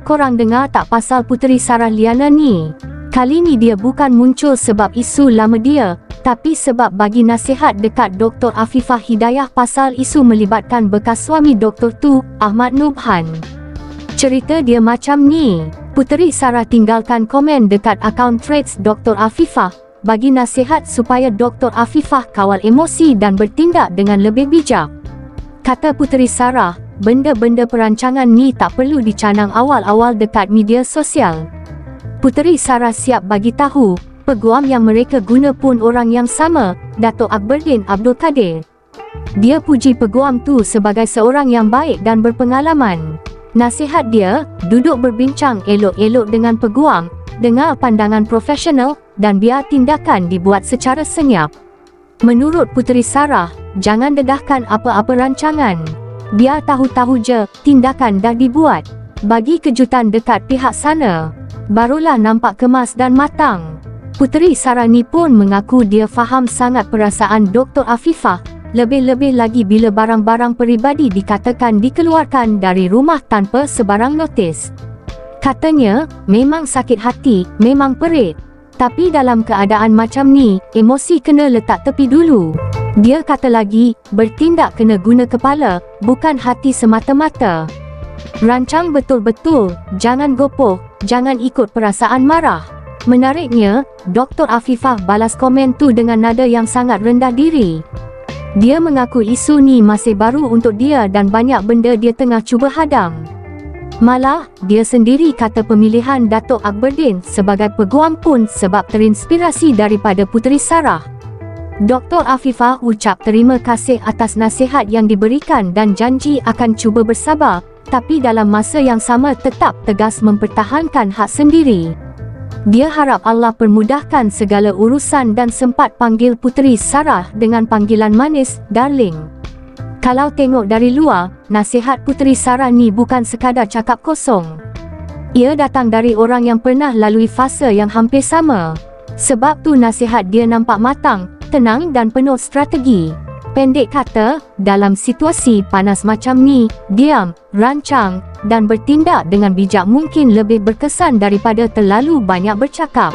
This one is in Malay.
Korang dengar tak pasal Puteri Sarah Liana ni? Kali ni dia bukan muncul sebab isu lama dia, tapi sebab bagi nasihat dekat Dr. Afifah Hidayah pasal isu melibatkan bekas suami Dr. Tu, Ahmad Nubhan. Cerita dia macam ni. Puteri Sarah tinggalkan komen dekat akaun Threads Dr. Afifah, bagi nasihat supaya Dr. Afifah kawal emosi dan bertindak dengan lebih bijak. Kata Puteri Sarah, benda-benda perancangan ni tak perlu dicanang awal-awal dekat media sosial. Puteri Sarah siap bagi tahu, peguam yang mereka guna pun orang yang sama, Dato' Akberdin Abdul Kadir. Dia puji peguam tu sebagai seorang yang baik dan berpengalaman. Nasihat dia, duduk berbincang elok-elok dengan peguam, dengar pandangan profesional dan biar tindakan dibuat secara senyap. Menurut Puteri Sarah, jangan dedahkan apa-apa rancangan. Biar tahu-tahu je, tindakan dah dibuat. Bagi kejutan dekat pihak sana, barulah nampak kemas dan matang. Puteri Sarah ni pun mengaku dia faham sangat perasaan Dr. Afifah, lebih-lebih lagi bila barang-barang peribadi dikatakan dikeluarkan dari rumah tanpa sebarang notis. Katanya, memang sakit hati, memang perit. Tapi dalam keadaan macam ni, emosi kena letak tepi dulu. Dia kata lagi, bertindak kena guna kepala, bukan hati semata-mata. Rancang betul-betul, jangan gopoh, jangan ikut perasaan marah. Menariknya, Dr. Afifah balas komen tu dengan nada yang sangat rendah diri. Dia mengaku isu ni masih baru untuk dia dan banyak benda dia tengah cuba hadam. Malah, dia sendiri kata pemilihan Dato' Akberdin sebagai peguam pun sebab terinspirasi daripada Puteri Sarah. Dr. Afifah ucap terima kasih atas nasihat yang diberikan dan janji akan cuba bersabar, tapi dalam masa yang sama tetap tegas mempertahankan hak sendiri. Dia harap Allah permudahkan segala urusan dan sempat panggil Puteri Sarah dengan panggilan manis, darling. Kalau tengok dari luar, nasihat Puteri Sarah ni bukan sekadar cakap kosong. Ia datang dari orang yang pernah lalui fasa yang hampir sama. Sebab tu nasihat dia nampak matang, tenang dan penuh strategi. Pendek kata, dalam situasi panas macam ni, diam, rancang dan bertindak dengan bijak mungkin lebih berkesan daripada terlalu banyak bercakap.